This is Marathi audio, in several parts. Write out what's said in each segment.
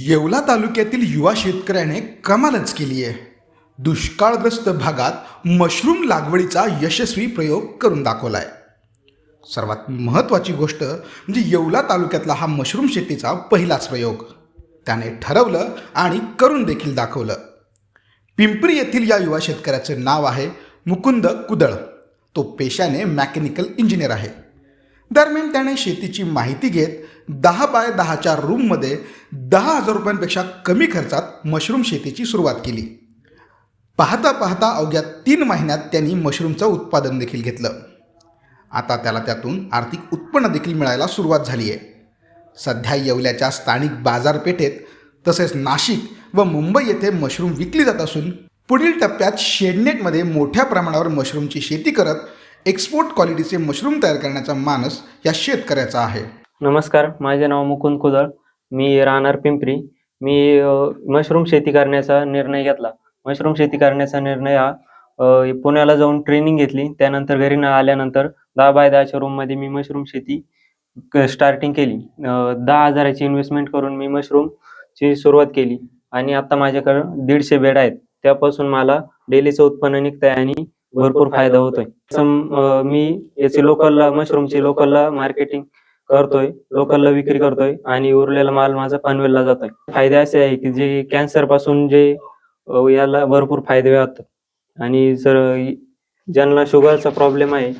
येवला तालुक्यातील युवा शेतकऱ्याने कमालच केली आहे. दुष्काळग्रस्त भागात मशरूम लागवडीचा यशस्वी प्रयोग करून दाखवला आहे. सर्वात महत्त्वाची गोष्ट म्हणजे येवला तालुक्यातला हा मशरूम शेतीचा पहिलाच प्रयोग त्याने ठरवलं आणि करून देखील दाखवलं. पिंपरी येथील या युवा शेतकऱ्याचे नाव आहे मुकुंद कुदळ. तो पेशाने मेकॅनिकल इंजिनियर आहे. दरम्यान त्याने शेतीची माहिती घेत 10 बाय 10च्या रूममध्ये 10,000 रुपयांपेक्षा कमी खर्चात मशरूम शेतीची सुरुवात केली. पाहता पाहता अवघ्या 3 महिन्यात त्यांनी मशरूमचं उत्पादन देखील घेतलं. आता त्याला त्यातून आर्थिक उत्पन्न देखील मिळायला सुरुवात झाली आहे. सध्या येवल्याच्या स्थानिक बाजारपेठेत तसेच नाशिक व मुंबई येथे मशरूम विकली जात असून पुढील टप्प्यात शेडनेटमध्ये मोठ्या प्रमाणावर मशरूमची शेती करत एक्सपोर्ट क्वालिटीचे मशरूम तयार करण्याचा मानस या शेतकऱ्याचा आहे. नमस्कार, माझे नाव मुकुंद कुदळ. मी राहणार पिंपरी. मी मशरूम शेती करण्याचा निर्णय घेतला. मशरूम शेती करण्याचा निर्णय हा पुण्याला जाऊन ट्रेनिंग घेतली. त्यानंतर घरी आल्यानंतर 10 बाय 10च्या रूममध्ये मी मशरूम शेती स्टार्टिंग केली. 10,000ची इन्व्हेस्टमेंट करून मी मशरूमची सुरुवात केली आणि आता माझ्याकडे 150 बेड आहेत. त्यापासून मला डेलीचं उत्पन्न निघतंय आणि भरपूर फायदा होतोय. मी याची मशरूमची लोकलला मार्केटिंग करतोय, लोकलला विक्री करतोय आणि उरलेला माल माझा पनवेलला जातोय. फायदे असे आहे की जे कॅन्सर पासून याला भरपूर फायदे होतात आणि जर ज्यांना शुगरचा प्रॉब्लेम आहे,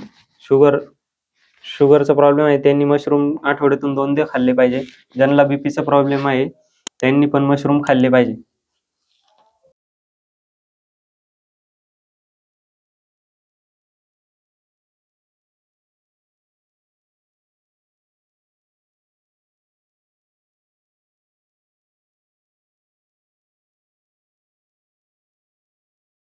शुगरचा प्रॉब्लेम आहे त्यांनी मशरूम आठवड्यातून 2दा खाल्ले पाहिजे. ज्यांना बीपीचा प्रॉब्लेम आहे त्यांनी पण मशरूम खाल्ले पाहिजे.